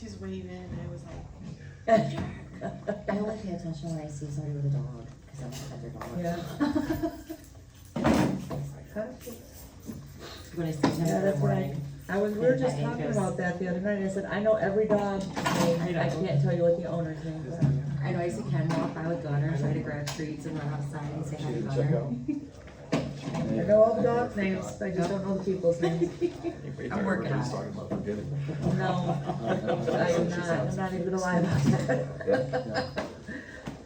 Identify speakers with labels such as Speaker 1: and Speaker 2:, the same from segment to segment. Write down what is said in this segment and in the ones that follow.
Speaker 1: She's waving, and I was like,
Speaker 2: I only pay attention when I see somebody with a dog, because I'm not their dog. When I see them in the
Speaker 3: that's right.
Speaker 2: morning.
Speaker 3: We were just
Speaker 2: That
Speaker 3: talking
Speaker 2: anchors.
Speaker 3: about that the other night, I said, I know every dog name, I can't tell you what the owner's name is.
Speaker 2: I know I see Ken walk by with Gunner, try to grab treats and run outside and say hi to Gunner.
Speaker 3: I know all the dog names, I just don't know the people's names.
Speaker 2: I'm working on it.
Speaker 4: talking about forgetting.
Speaker 3: No, I am not, I'm not even gonna lie about that.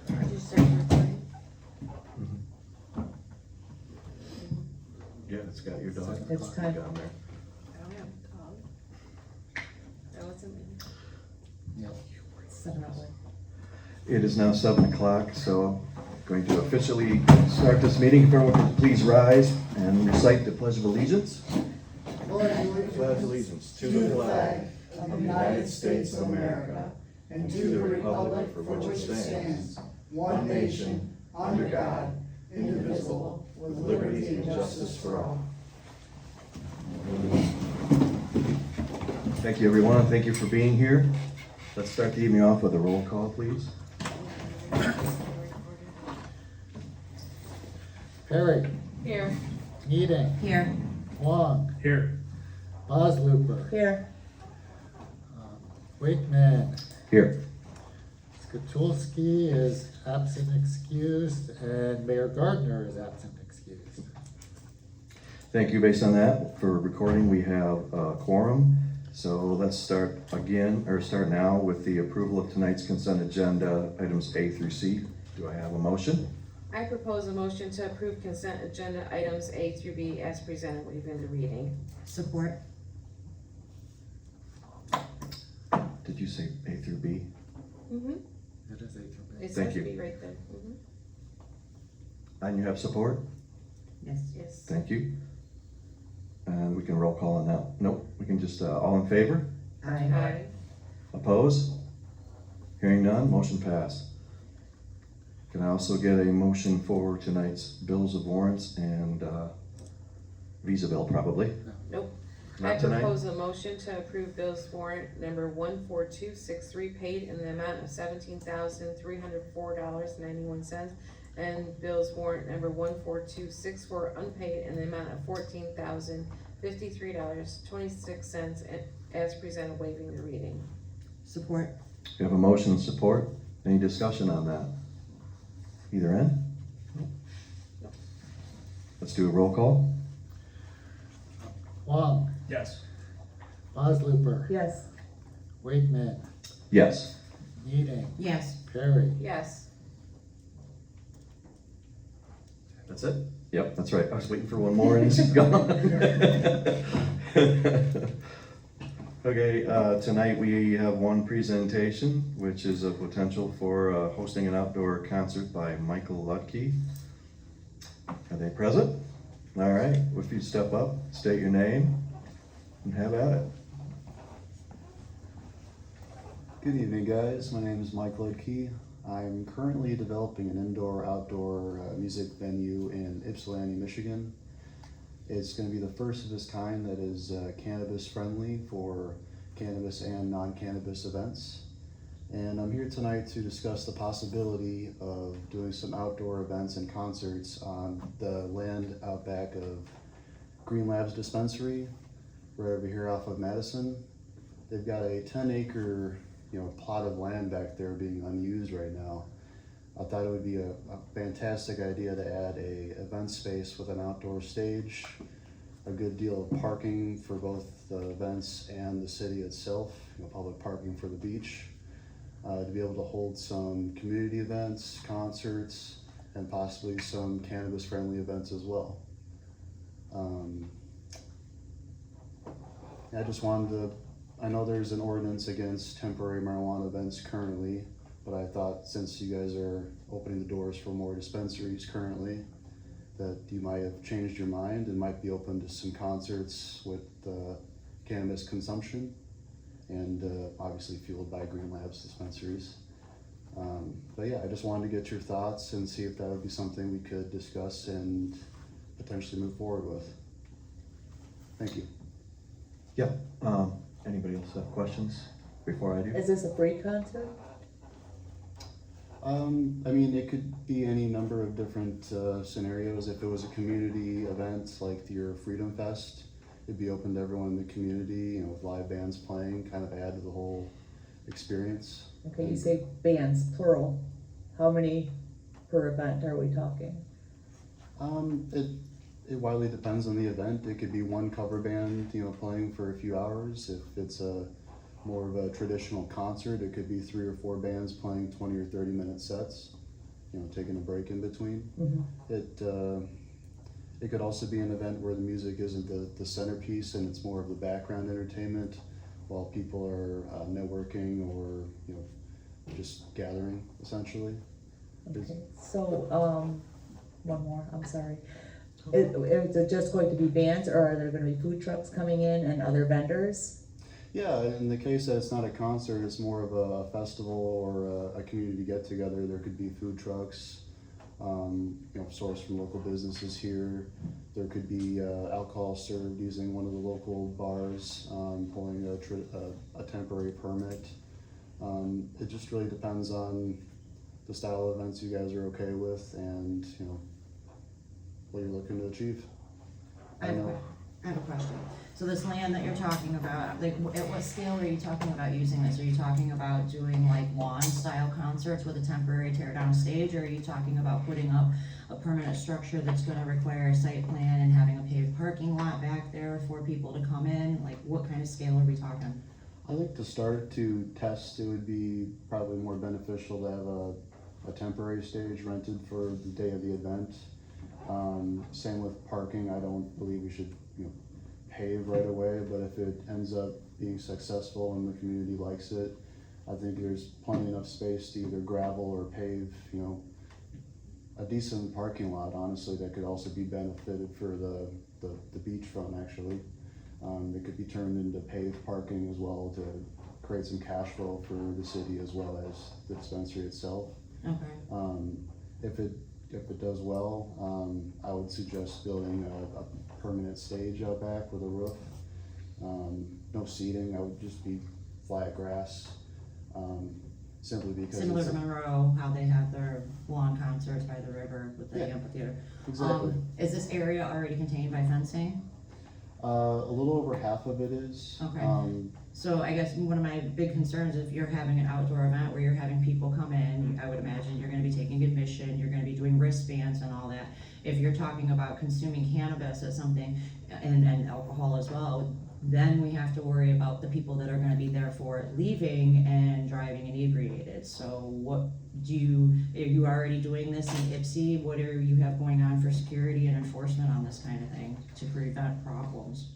Speaker 1: did you start recording?
Speaker 4: Yeah, it's got your dog.
Speaker 3: It's time.
Speaker 4: down there.
Speaker 1: I don't have a dog. That wasn't me.
Speaker 2: Set it up with.
Speaker 4: It is now 7 o'clock, so I'm going to officially start this meeting. If everyone could please rise and recite the Pledge of Allegiance. Pledge allegiance to the flag of the United States of America and to the republic for which it stands, one nation, under God, indivisible, with liberty and justice for all. Thank you, everyone. Thank you for being here. Let's start the evening off with a roll call, please.
Speaker 5: Perry,
Speaker 1: Here.
Speaker 5: Eden,
Speaker 2: Here.
Speaker 5: Wong,
Speaker 6: Here.
Speaker 5: Boslooper,
Speaker 3: Here,
Speaker 5: Wakeman,
Speaker 4: Here.
Speaker 5: Skatulski is absent excused, and Mayor Gardner is absent excused.
Speaker 4: Thank you. Based on that, for recording, we have a quorum. So let's start now with the approval of tonight's consent agenda, items A through C. Do I have a motion?
Speaker 1: I propose a motion to approve consent agenda items A through B as presented, waiving the reading.
Speaker 2: Support.
Speaker 4: Did you say A through B?
Speaker 1: Mm-hmm.
Speaker 5: It is A through B.
Speaker 1: It's
Speaker 4: Thank
Speaker 1: supposed to
Speaker 4: you.
Speaker 1: be right there. Mm-hmm.
Speaker 4: And you have support?
Speaker 2: Yes.
Speaker 1: Yes.
Speaker 4: Thank you. And we can roll call on that. Nope, we can just, all in favor?
Speaker 1: Aye.
Speaker 4: Opposed? Hearing none, motion passed. Can I also get a motion for tonight's bills of warrants and Visa bill, probably?
Speaker 1: Nope. I
Speaker 4: Not tonight?
Speaker 1: propose a motion to approve bills warrant number 14263 paid in the amount of $17,304.91, and bills warrant number 14264 unpaid in the amount of $14,053.26 as presented, waiving the reading.
Speaker 2: Support.
Speaker 4: We have a motion and support. Any discussion on that? Either end? Let's do a roll call.
Speaker 5: Wong,
Speaker 6: Yes.
Speaker 5: Boslooper,
Speaker 3: yes,
Speaker 5: Wakeman,
Speaker 4: Yes.
Speaker 5: Eden,
Speaker 2: Yes.
Speaker 5: Perry.
Speaker 1: Yes.
Speaker 4: That's it? Yep, that's right. I was waiting for one more and she's gone. Okay, tonight we have one presentation, which is a potential for hosting an outdoor concert by Michael Ludke. Are they present? All right, if you step up, state your name, and have at it.
Speaker 7: Good evening, guys. My name is Mike Lodkey. I'm currently developing an indoor-outdoor music venue in Ypsilanti, Michigan. It's going to be the first of its kind that is cannabis-friendly for cannabis and non-cannabis events. And I'm here tonight to discuss the possibility of doing some outdoor events and concerts on the land out back of Green Labs Dispensary, right over here off of Madison. They've got a 10-acre plot of land back there being unused right now. I thought it would be a fantastic idea to add a event space with an outdoor stage, a good deal of parking for both the events and the city itself, public parking for the beach, to be able to hold some community events, concerts, and possibly some cannabis-friendly events as well. I just wanted to, I know there's an ordinance against temporary marijuana events currently, but I thought since you guys are opening the doors for more dispensaries currently, that you might have changed your mind and might be open to some concerts with cannabis consumption, and obviously fueled by Green Labs dispensaries. But yeah, I just wanted to get your thoughts and see if that would be something we could discuss and potentially move forward with. Thank you.
Speaker 4: Yeah, anybody else have questions? before I do?
Speaker 3: Is this a free concert?
Speaker 7: I mean, it could be any number of different scenarios. If it was a community event like your Freedom Fest, it'd be open to everyone in the community, you know, with live bands playing, kind of add to the whole experience.
Speaker 3: Okay, you say bands, plural. How many per event are we talking?
Speaker 7: It widely depends on the event. It could be one cover band, you know, playing for a few hours. If it's a more of a traditional concert, it could be 3 or 4 bands playing 20 or 30-minute sets, you know, taking a break in between.
Speaker 3: Mm-hmm.
Speaker 7: It could also be an event where the music isn't the centerpiece and it's more of the background entertainment while people are networking or, you know, just gathering essentially.
Speaker 3: Okay, so, one more, I'm sorry. Is it just going to be bands, or are there gonna be food trucks coming in and other vendors?
Speaker 7: Yeah, in the case that it's not a concert, it's more of a festival or a community get-together. There could be food trucks, you know, sourced from local businesses here. There could be alcohol served using one of the local bars, pulling a temporary permit. It just really depends on the style of events you guys are okay with and, you know, what you're looking to achieve.
Speaker 2: I have a question. So this land that you're talking about, like, at what scale are you talking about using this? Are you talking about doing like lawn-style concerts with a temporary tear-down stage, or are you talking about putting up a permanent structure that's gonna require a site plan and having a paved parking lot back there for people to come in? Like, what kind of scale are we talking?
Speaker 7: I think to start to test, it would be probably more beneficial to have a temporary stage rented for the day of the event. Same with parking. I don't believe we should, you know, pave right away, but if it ends up being successful and the community likes it, I think there's plenty enough space to either gravel or pave, you know, a decent parking lot, honestly, that could also be benefited for the beachfront, actually. It could be turned into paved parking as well to create some cash flow for the city as well as the dispensary itself.
Speaker 2: Okay.
Speaker 7: If it does well, I would suggest building a permanent stage out back with a roof. No seating, I would just be flat grass, simply because
Speaker 2: Similar
Speaker 7: it's
Speaker 2: to Monroe, how they have their lawn concerts by the river with the
Speaker 7: Yeah.
Speaker 2: amphitheater.
Speaker 7: exactly.
Speaker 2: Is this area already contained by fencing?
Speaker 7: A little over half of it is.
Speaker 2: Okay. So I guess one of my big concerns, if you're having an outdoor event where you're having people come in, I would imagine you're gonna be taking admission, you're gonna be doing wristbands and all that. If you're talking about consuming cannabis as something, and alcohol as well, then we have to worry about the people that are gonna be there for it leaving and driving inebriated. So what are you already doing this in Ipsy? What do you have going on for security and enforcement on this kind of thing to prevent problems?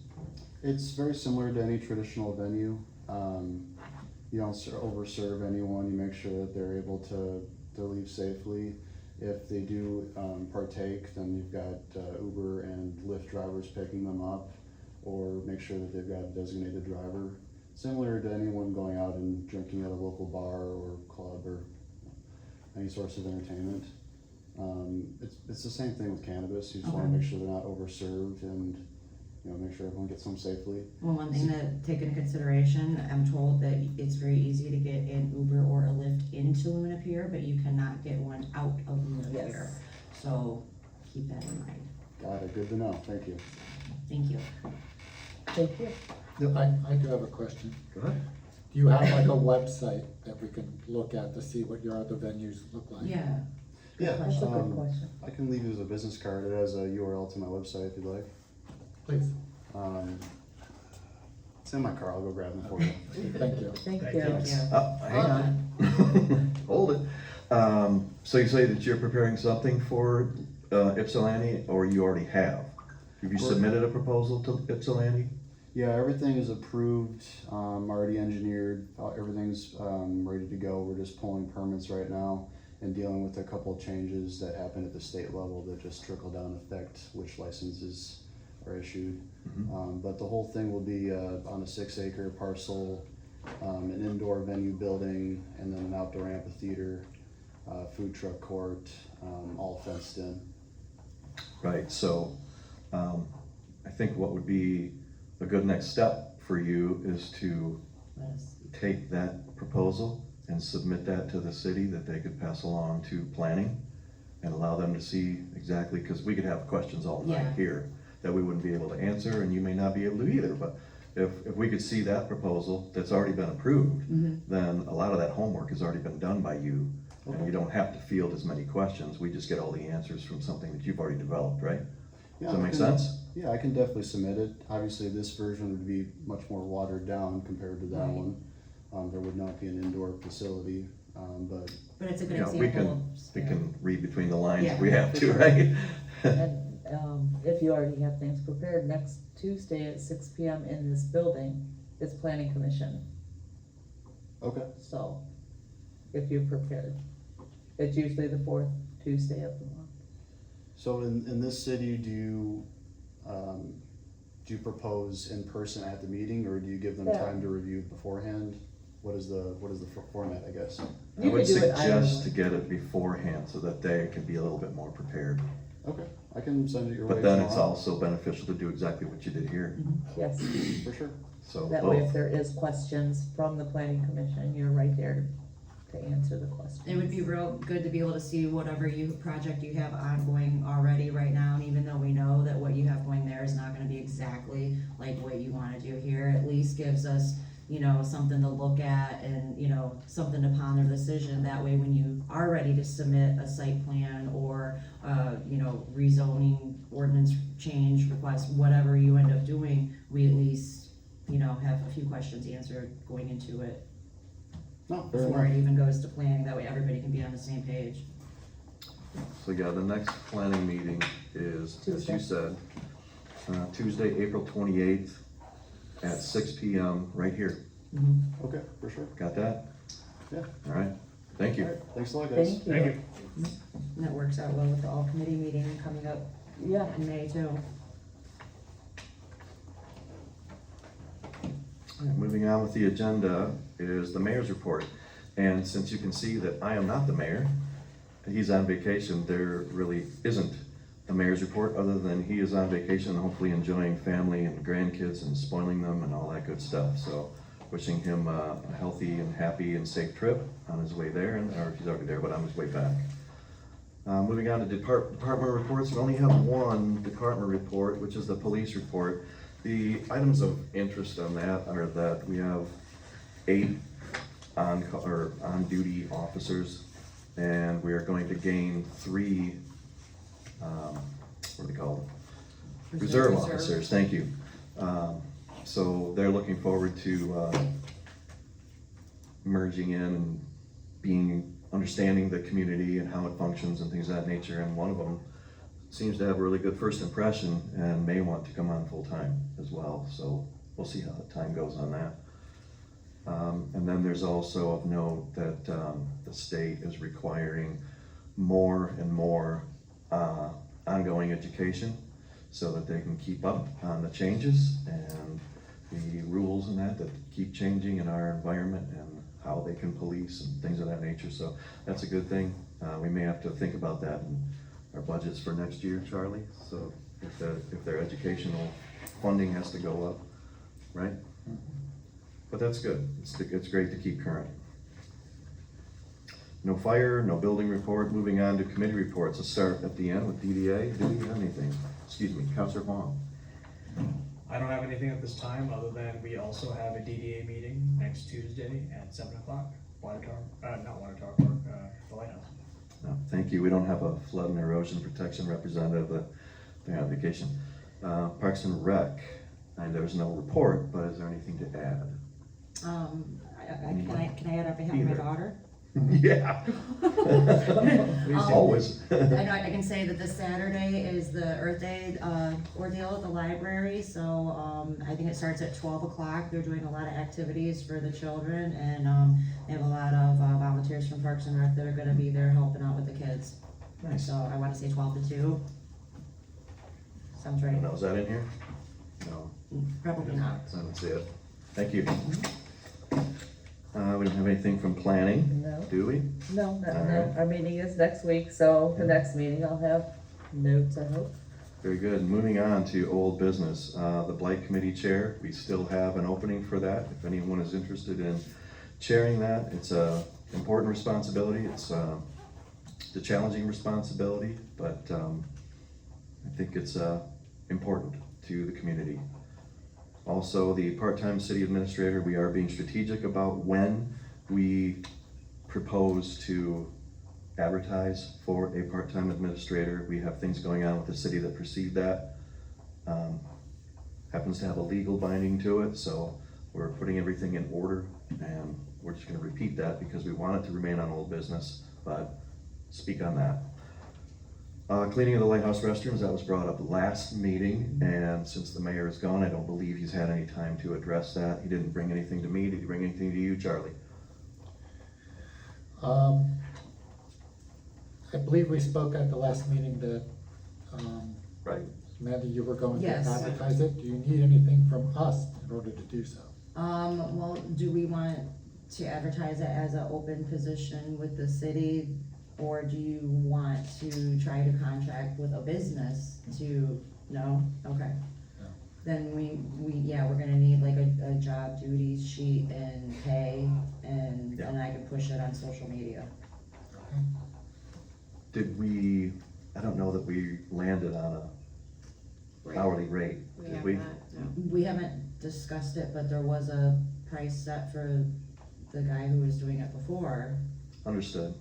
Speaker 7: It's very similar to any traditional venue. You don't overserve anyone, you make sure that they're able to leave safely. If they do partake, then you've got Uber and Lyft drivers picking them up, or make sure that they've got a designated driver. Similar to anyone going out and drinking at a local bar or club or any source of entertainment. It's the same thing with cannabis. You just want to make sure they're not overserved and, you know, make sure everyone gets home safely.
Speaker 2: Well, one thing to take into consideration, I'm told that it's very easy to get an Uber or a Lyft into Luna Pier, but you cannot get one out of Luna Pier. So keep that in mind.
Speaker 7: Got it, good to know, thank you.
Speaker 2: Thank you.
Speaker 3: Thank you.
Speaker 5: I do have a question.
Speaker 4: Go ahead.
Speaker 5: Do you have like a website that we can look at to see what your other venues look like?
Speaker 2: Yeah.
Speaker 7: Yeah,
Speaker 3: That's a good question.
Speaker 7: I can leave you as a business card. It has a URL to my website if you'd like.
Speaker 5: Please,
Speaker 7: It's in my car, I'll go grab them for you.
Speaker 5: thank you.
Speaker 3: Thank you.
Speaker 2: Thank you.
Speaker 4: Hang on. Hold it. So you say that you're preparing something for Ypsilanti, or you already have? Have you submitted a proposal to Ypsilanti?
Speaker 7: Yeah, everything is approved, already engineered, everything's ready to go. We're just pulling permits right now and dealing with a couple of changes that happen at the state level that just trickle down effect which licenses are issued. But the whole thing will be on a 6-acre parcel, an indoor venue building, and then an outdoor amphitheater, food truck court, all fenced in.
Speaker 4: Right, so I think what would be a good next step for you is to take that proposal and submit that to the city that they could pass along to planning and allow them to see exactly, because we could have questions all night
Speaker 2: Yeah.
Speaker 4: here that we wouldn't be able to answer, and you may not be able to either, but if we could see that proposal that's already been approved, then a lot of that homework has already been done by you, and you don't have to field as many questions, we just get all the answers from something that you've already developed, right?
Speaker 7: Yeah,
Speaker 4: Does that
Speaker 7: I
Speaker 4: make
Speaker 7: can-
Speaker 4: sense?
Speaker 7: Yeah, I can definitely submit it. Obviously, this version would be much more watered down compared to that
Speaker 2: Right.
Speaker 7: one. There would not be an indoor facility, but
Speaker 2: But it's a good
Speaker 4: You know, we
Speaker 2: example.
Speaker 4: can, we
Speaker 2: of-
Speaker 4: can read between the lines if
Speaker 2: Yeah,
Speaker 4: we have
Speaker 2: for
Speaker 4: to,
Speaker 2: sure.
Speaker 4: right?
Speaker 3: And, if you already have things prepared, next Tuesday at 6 PM in this building is planning commission,
Speaker 7: okay.
Speaker 3: so if you're prepared. It's usually the fourth Tuesday of the month.
Speaker 7: So in this city, do you propose in person at the meeting, or do you give them
Speaker 3: Yeah.
Speaker 7: time to review beforehand? What is the format, I guess?
Speaker 4: I
Speaker 3: You
Speaker 4: would
Speaker 3: could do it either
Speaker 4: suggest to
Speaker 3: way.
Speaker 4: get it beforehand so that they can be a little bit more prepared.
Speaker 7: Okay, I can send it your way.
Speaker 4: But then it's
Speaker 7: tomorrow.
Speaker 4: also beneficial to do exactly what you did here,
Speaker 3: Yes,
Speaker 7: For sure.
Speaker 4: so
Speaker 3: that way if
Speaker 4: both.
Speaker 3: there is questions from the planning commission, you're right there to answer the questions.
Speaker 2: It would be real good to be able to see whatever project you have ongoing already right now, and even though we know that what you have going there is not gonna be exactly like what you wanna do here, at least gives us, you know, something to look at and, you know, something to ponder the decision. That way, when you are ready to submit a site plan or, you know, rezoning ordinance change request, whatever you end up doing, we at least, you know, have a few questions answered going into it
Speaker 7: No, fair
Speaker 2: before
Speaker 7: enough.
Speaker 2: it even goes to planning, that way everybody can be on the same page.
Speaker 4: So yeah, the next planning meeting is, as you
Speaker 3: Tuesday.
Speaker 4: said, Tuesday, April 28th at 6 PM right here.
Speaker 7: Okay, for sure.
Speaker 4: Got that?
Speaker 7: Yeah.
Speaker 4: All right, thank you.
Speaker 7: All right, thanks a lot, guys.
Speaker 3: Thank you.
Speaker 2: And that works out well with the all committee meeting coming up
Speaker 3: Yeah,
Speaker 2: in May too.
Speaker 4: Moving on with the agenda is the mayor's report. And since you can see that I am not the mayor, he's on vacation, there really isn't a mayor's report other than he is on vacation, hopefully enjoying family and grandkids and spoiling them and all that good stuff. So wishing him a healthy and happy and safe trip on his way there, or if he's already there, but on his way back. Moving on to department reports, we only have one department report, which is the police report. The items of interest on that are that we have 8 on-duty officers, and we are going to gain 3, what are they called? Reserve officers, thank you. So they're looking forward to merging in and understanding the community and how it functions and things of that nature, and one of them seems to have a really good first impression and may want to come on full-time as well, so we'll see how the time goes on that. And then there's also of note that the state is requiring more and more ongoing education so that they can keep up on the changes and the rules and that keep changing in our environment and how they can police and things of that nature, so that's a good thing. We may have to think about that in our budgets for next year, Charlie, so if their educational funding has to go up, right? But that's good, it's great to keep current. No fire, no building report, moving on to committee reports. Let's start at the end with DDA. Do we have anything? Excuse me, Counselor Huang.
Speaker 6: I don't have anything at this time, other than we also have a DDA meeting next Tuesday at 7 o'clock, not Water Tower Park, the Lighthouse.
Speaker 4: No, thank you. We don't have a flood and erosion protection representative, they're on vacation. Parks and Rec, and there's no report, but is there anything to add?
Speaker 2: Can I add on behalf of my
Speaker 4: Peter.
Speaker 2: daughter?
Speaker 4: Yeah. Always.
Speaker 2: I know, I can say that this Saturday is the Earth Day ordeal at the library, so I think it starts at 12 o'clock. They're doing a lot of activities for the children, and they have a lot of volunteers from Parks and Rec that are gonna be there helping out with the kids.
Speaker 4: Nice.
Speaker 2: So I wanna say 12 to 2. Sounds right?
Speaker 4: No, is that in here? No,
Speaker 2: Probably not.
Speaker 4: I don't see it. Thank you. We don't have anything from planning,
Speaker 3: no,
Speaker 4: do we?
Speaker 3: no,
Speaker 4: All
Speaker 3: no,
Speaker 4: right.
Speaker 3: our meeting is next week, so the next meeting I'll have notes, I hope.
Speaker 4: Very good. Moving on to old business, the Blight Committee Chair, we still have an opening for that. If anyone is interested in chairing that. It's a important responsibility. It's a challenging responsibility, but I think it's important to the community. Also, the part-time city administrator, we are being strategic about when we propose to advertise for a part-time administrator. We have things going on with the city that precede that. Happens to have a legal binding to it, so we're putting everything in order, and we're just gonna repeat that because we want it to remain on old business, but speak on that. Cleaning of the lighthouse restrooms, that was brought up last meeting, and since the mayor is gone, I don't believe he's had any time to address that. He didn't bring anything to me. Did he bring anything to you, Charlie?
Speaker 5: I believe we spoke at the last meeting that,
Speaker 4: Right.
Speaker 5: Amanda, you were going to
Speaker 2: Yes.
Speaker 5: advertise it. Do you need anything from us in order to do so?
Speaker 2: Well, do we want to advertise it as an open position with the city? Or do you want to try to contract with a business to, no? Okay.
Speaker 5: No.
Speaker 2: Then we're gonna need like a job duties sheet and pay, and then I can push it on social media.
Speaker 5: Okay.
Speaker 4: Did we, I don't know that we landed on a hourly rate,
Speaker 1: We
Speaker 4: did
Speaker 1: have
Speaker 4: we?
Speaker 1: not, no.
Speaker 2: We haven't discussed it, but there was a price set for the guy who was doing it before.
Speaker 4: Understood.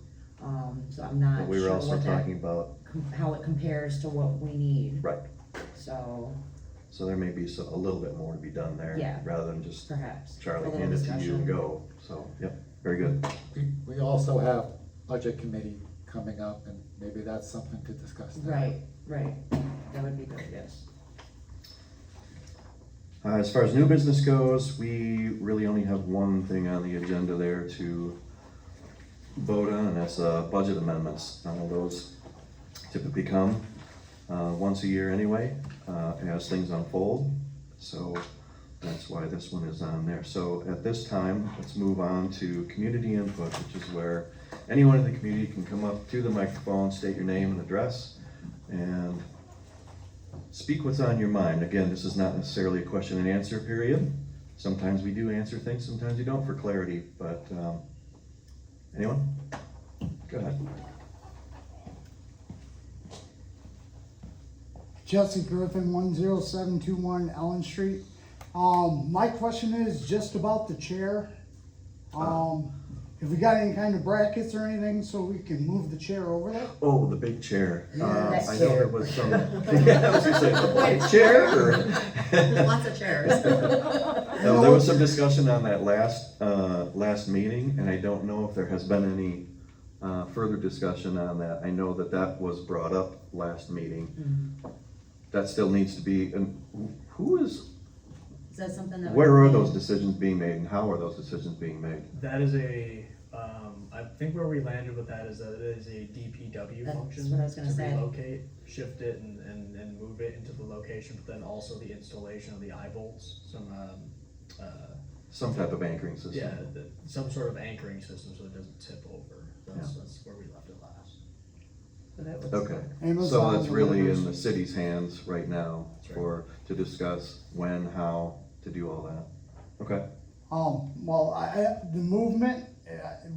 Speaker 2: So I'm not
Speaker 4: But we were
Speaker 2: sure
Speaker 4: also
Speaker 2: what that,
Speaker 4: talking about,
Speaker 2: how it compares to what we need,
Speaker 4: right,
Speaker 2: so
Speaker 4: so there may be a little bit more to be done there.
Speaker 2: Yeah.
Speaker 4: Rather than just
Speaker 2: perhaps.
Speaker 4: Charlie
Speaker 2: a little
Speaker 4: hand it to you
Speaker 2: discussion.
Speaker 4: and go, so, yep, very good.
Speaker 5: We also have budget committee coming up, and maybe that's something to discuss there.
Speaker 2: Right, that would be good, yes.
Speaker 4: As far as new business goes, we really only have one thing on the agenda there to vote on, and that's budget amendments. Those typically come once a year anyway, as things unfold, so that's why this one is on there. So at this time, let's move on to community input, which is where anyone in the community can come up to the microphone, state your name and address, and speak what's on your mind. Again, this is not necessarily a question and answer period. Sometimes we do answer things, sometimes we don't for clarity, but anyone? Go ahead.
Speaker 8: Jesse Griffin, 10721 Ellen Street. My question is just about the chair. Have we got any kind of brackets or anything so we can move the chair over there?
Speaker 4: Oh, the big chair.
Speaker 2: That
Speaker 4: I know
Speaker 2: chair.
Speaker 4: there was some, yeah, I was gonna say, the white chair, or?
Speaker 2: Lots of chairs.
Speaker 4: No, there was some discussion on that last meeting, and I don't know if there has been any further discussion on that. I know that was brought up last meeting. That still needs to be, and who is,
Speaker 2: Is that something that?
Speaker 4: where are those decisions being made, and how are those decisions being made?
Speaker 6: That is I think where we landed with that is that it is a DPW
Speaker 2: That's
Speaker 6: function.
Speaker 2: what I was gonna say.
Speaker 6: To relocate, shift it and move it into the location, but then also the installation of the eye bolts,
Speaker 4: Some type of anchoring system.
Speaker 6: yeah, some sort of anchoring system so it doesn't tip over. That's where we left it last.
Speaker 4: Okay,
Speaker 8: Amazon
Speaker 4: so it's really
Speaker 8: delivers.
Speaker 4: in the city's hands right now
Speaker 6: That's right.
Speaker 4: to discuss when, how to do all that. Okay,
Speaker 8: Well, the movement,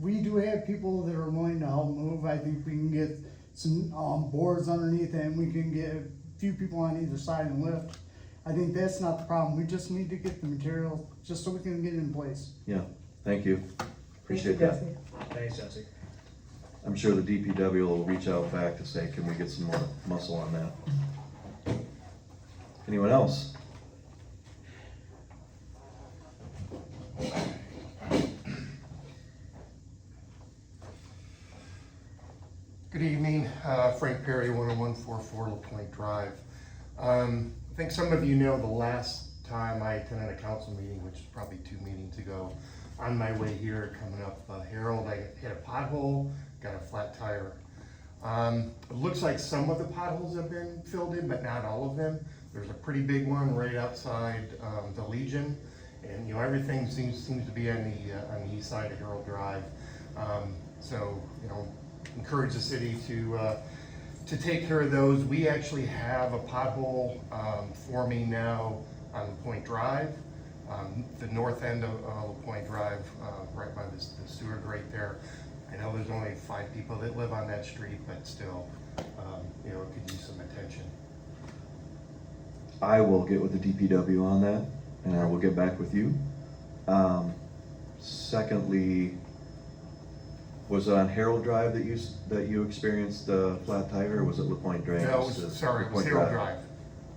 Speaker 8: we do have people that are willing to help move. I think we can get some, boards underneath it, and we can get a few people on either side and lift. I think that's not the problem. We just need to get the material, just so we can get it in place.
Speaker 4: yeah, thank you. Appreciate that.
Speaker 6: Thanks, Jesse.
Speaker 4: I'm sure the DPW will reach out back to say, can we get some more muscle on that? Anyone else?
Speaker 9: Good evening, Frank Perry, 10144 LaPointe Drive. I think some of you know the last time I attended a council meeting, which is probably 2 meetings ago, on my way here coming up Harold, I hit a pothole, got a flat tire. It looks like some of the potholes have been filled in, but not all of them. There's a pretty big one right outside the Legion, and everything seems to be on the east side of Harold Drive. So encourage the city to take care of those. We actually have a pothole forming now on Point Drive. The north end of La Pointe Drive, right by the sewer grate there. I know there's only 5 people that live on that street, but still, you know, it could use some attention.
Speaker 4: I will get with the DPW on that, and I will get back with you. Secondly, was it on Harold Drive that you experienced the flat tire, or was it La Pointe Drainage?
Speaker 9: No, it was Harold Drive.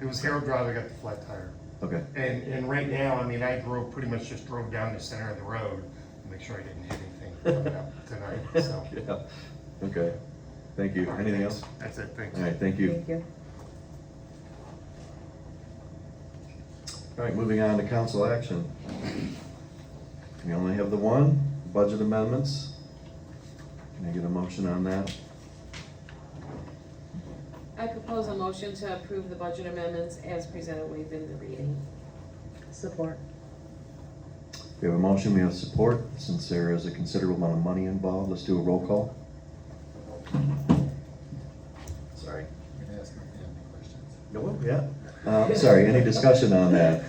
Speaker 9: It was Harold Drive, I got the flat tire.
Speaker 4: Okay,
Speaker 9: And right now, I mean, I pretty much just drove down the center of the road to make sure I didn't hit anything coming up tonight, so.
Speaker 4: yeah, okay, thank you. Anything else?
Speaker 9: That's it, thanks.
Speaker 4: All right, thank you.
Speaker 3: Thank you.
Speaker 4: All right, moving on to council action. We only have the one, budget amendments. Can I get a motion on that?
Speaker 1: I propose a motion to approve the budget amendments as presented, waiving the reading.
Speaker 3: Support.
Speaker 4: We have a motion, we have support. Since there is a considerable amount of money involved, let's do a roll call. Sorry.
Speaker 5: You can ask me if you have any questions.
Speaker 4: No, yeah. Sorry, any discussion on that?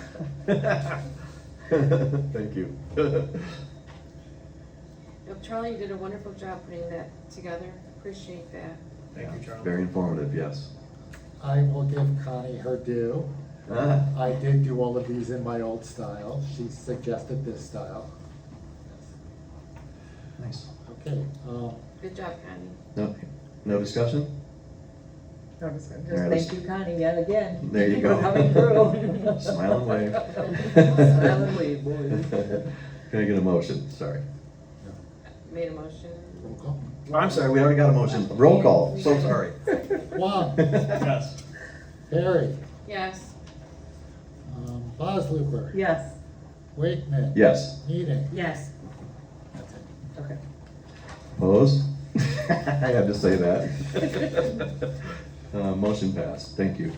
Speaker 4: Thank you.
Speaker 1: Charlie, you did a wonderful job putting that together. Appreciate that.
Speaker 6: Thank you, Charlie.
Speaker 4: Very informative, yes.
Speaker 5: I will give Connie her due.
Speaker 4: Ah,
Speaker 5: I did do all of these in my old style. She suggested this style.
Speaker 4: nice.
Speaker 5: Okay,
Speaker 1: Good job, Connie.
Speaker 4: No, no discussion?
Speaker 3: No, just
Speaker 4: There it is.
Speaker 3: thank you, Connie, yet again.
Speaker 4: There you go.
Speaker 3: For coming through.
Speaker 4: Smile and wave.
Speaker 3: Smile and wave, boys.
Speaker 4: Can I get a motion? Sorry.
Speaker 1: Made a motion.
Speaker 5: roll call.
Speaker 4: Oh, I'm sorry, we already got a motion. Roll call, so sorry.
Speaker 5: Juan,
Speaker 6: Yes.
Speaker 5: Perry,
Speaker 1: Yes.
Speaker 5: Bosluper,
Speaker 3: Yes,
Speaker 5: Wakeman.
Speaker 4: Yes.
Speaker 5: Eden.
Speaker 2: Yes.
Speaker 5: That's it.
Speaker 3: okay.
Speaker 4: Opposed? I had to say that. Motion passed, thank you.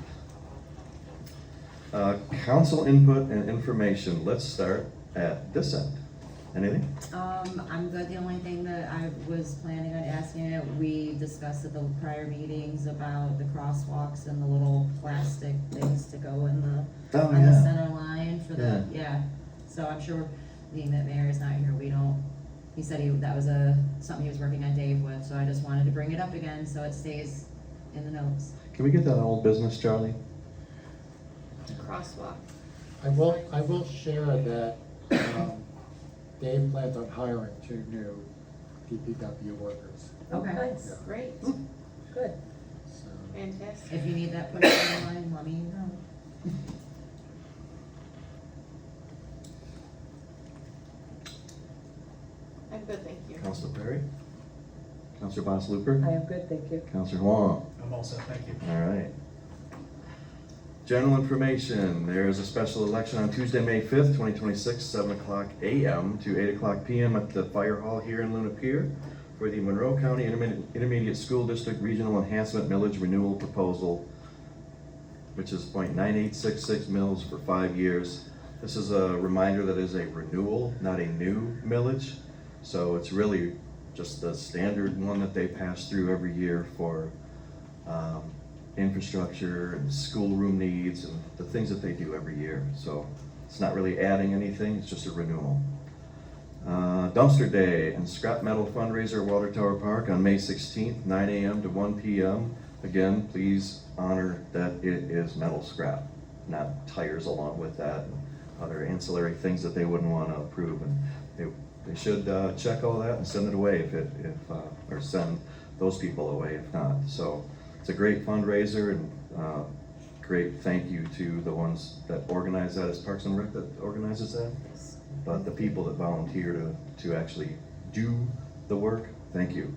Speaker 4: Council input and information, let's start at this end. Anything?
Speaker 2: I'm good. The only thing that I was planning on asking it, we discussed at the prior meetings about the crosswalks and the little plastic things to go in the,
Speaker 4: Oh,
Speaker 2: on the
Speaker 4: yeah.
Speaker 2: center line for the, yeah. So I'm sure, being that Mayor is not here, he said that was something he was working on Dave with, so I just wanted to bring it up again, so it stays in the notes.
Speaker 4: Can we get that on old business, Charlie?
Speaker 1: Crosswalk.
Speaker 5: I will share that, Dave plans on hiring 2 new DPW workers.
Speaker 2: Okay.
Speaker 3: Nice,
Speaker 1: Great.
Speaker 3: good.
Speaker 5: So,
Speaker 1: Fantastic.
Speaker 2: If you need that put in line, let me know.
Speaker 1: I'm good, thank you.
Speaker 4: Councilor Perry? Councilor Boss Luper?
Speaker 3: I am good, thank you.
Speaker 4: Councilor Huang?
Speaker 6: I'm all set, thank you.
Speaker 4: All right. General information, there is a special election on Tuesday, May 5th, 2026, 7 o'clock a.m. to 8 o'clock p.m. at the Fire Hall here in Luna Pier for the Monroe County Intermediate School District Regional Enhancement Millage Renewal Proposal, which is .9866 mils for 5 years. This is a reminder that it is a renewal, not a new millage. So it's really just the standard one that they pass through every year for infrastructure and schoolroom needs and the things that they do every year. So it's not really adding anything, it's just a renewal. Dumpster Day and Scrap Metal Fundraiser at Water Tower Park on May 16th, 9 a.m. to 1 p.m. Again, please honor that it is metal scrap, not tires along with that and other ancillary things that they wouldn't want to approve. And they should check all that and send it away or send those people away if not. So it's a great fundraiser and great thank you to the ones that organize that. It's Parks and Rec that organizes that, but the people that volunteer to actually do the work, thank you.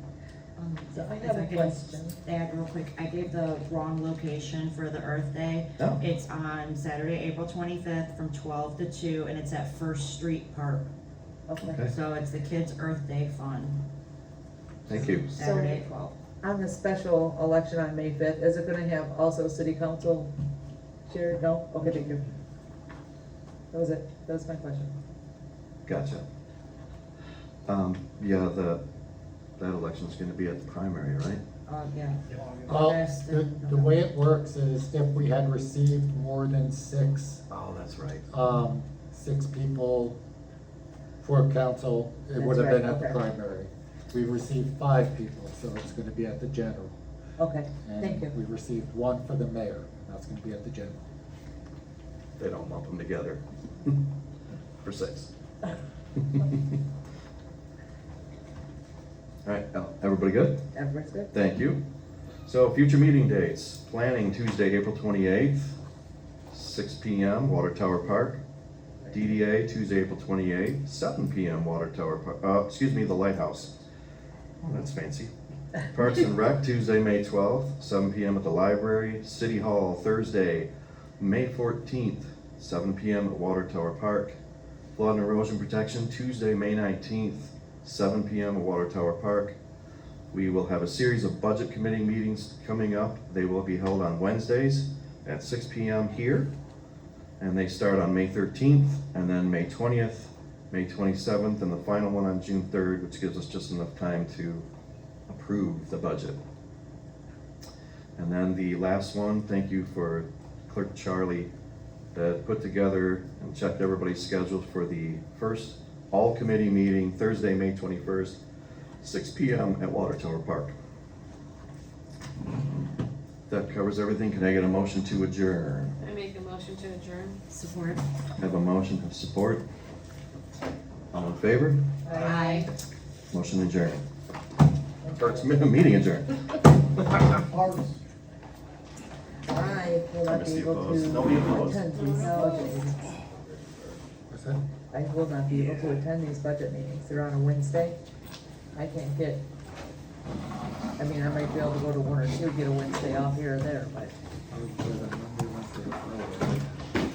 Speaker 3: So I
Speaker 2: If
Speaker 3: have a
Speaker 2: can
Speaker 3: question.
Speaker 2: Add real quick, I gave the wrong location for the Earth Day.
Speaker 4: Oh.
Speaker 2: It's on Saturday, April 25th from 12 to 2, and it's at First Street Park.
Speaker 3: Okay.
Speaker 4: Okay.
Speaker 2: So it's the Kids Earth Day Fun,
Speaker 4: Thank you.
Speaker 2: Saturday at 12.
Speaker 3: On the special election on May 5th, is it gonna have also city council chair? No? Okay, thank you. That was it. That was my question.
Speaker 4: Gotcha. Yeah, that election's gonna be at the primary, right?
Speaker 2: Yeah.
Speaker 5: Well,
Speaker 2: August
Speaker 5: the
Speaker 2: and
Speaker 5: way it works is if we had received more than 6
Speaker 4: Oh, that's right.
Speaker 5: 6 people for council, it
Speaker 3: That's
Speaker 5: would have been
Speaker 3: right,
Speaker 5: at the
Speaker 3: okay.
Speaker 5: primary. We received 5 people, so it's gonna be at the general.
Speaker 3: Okay, thank you.
Speaker 5: And we received 1 for the mayor, that's gonna be at the general.
Speaker 4: They don't lump them together. For 6. Alright, everybody good?
Speaker 3: Everyone's good?
Speaker 4: Thank you. So, future meeting dates, planning Tuesday, April 28th, 6 PM, Water Tower Park. DDA Tuesday, April 28th, 7 PM, Water Tower Park, the Lighthouse. Oh, that's fancy. Parks and Rec Tuesday, May 12th, 7 PM at the library. City Hall Thursday, May 14th, 7 PM at Water Tower Park. Flood and Erosion Protection Tuesday, May 19th, 7 PM at Water Tower Park. We will have a series of budget committee meetings coming up. They will be held on Wednesdays at 6 PM here. And they start on May 13th, and then May 20th, May 27th, and the final one on June 3rd, which gives us just enough time to approve the budget. And then the last one, thank you for Clerk Charlie, that put together and checked everybody's schedules for the first all-committee meeting, Thursday, May 21st, 6 PM at Water Tower Park. That covers everything. Can I get a motion to adjourn?
Speaker 1: I make a motion to adjourn.
Speaker 2: Support.
Speaker 4: Have a motion of support. All in favor?
Speaker 2: Aye.
Speaker 4: Motion adjourned. Clerk's meeting adjourned.
Speaker 8: Parks.
Speaker 3: I will not
Speaker 4: Missy
Speaker 3: be able
Speaker 4: opposed.
Speaker 3: to
Speaker 4: Nobody opposed.
Speaker 3: attend these budget meetings.
Speaker 5: What's that?
Speaker 3: I will not be able to attend these budget meetings. They're on a Wednesday. I can't get, I mean, I might be able to go to 1 or 2, get a Wednesday off here or there, but
Speaker 5: I would put it on Monday, Wednesday, or Friday.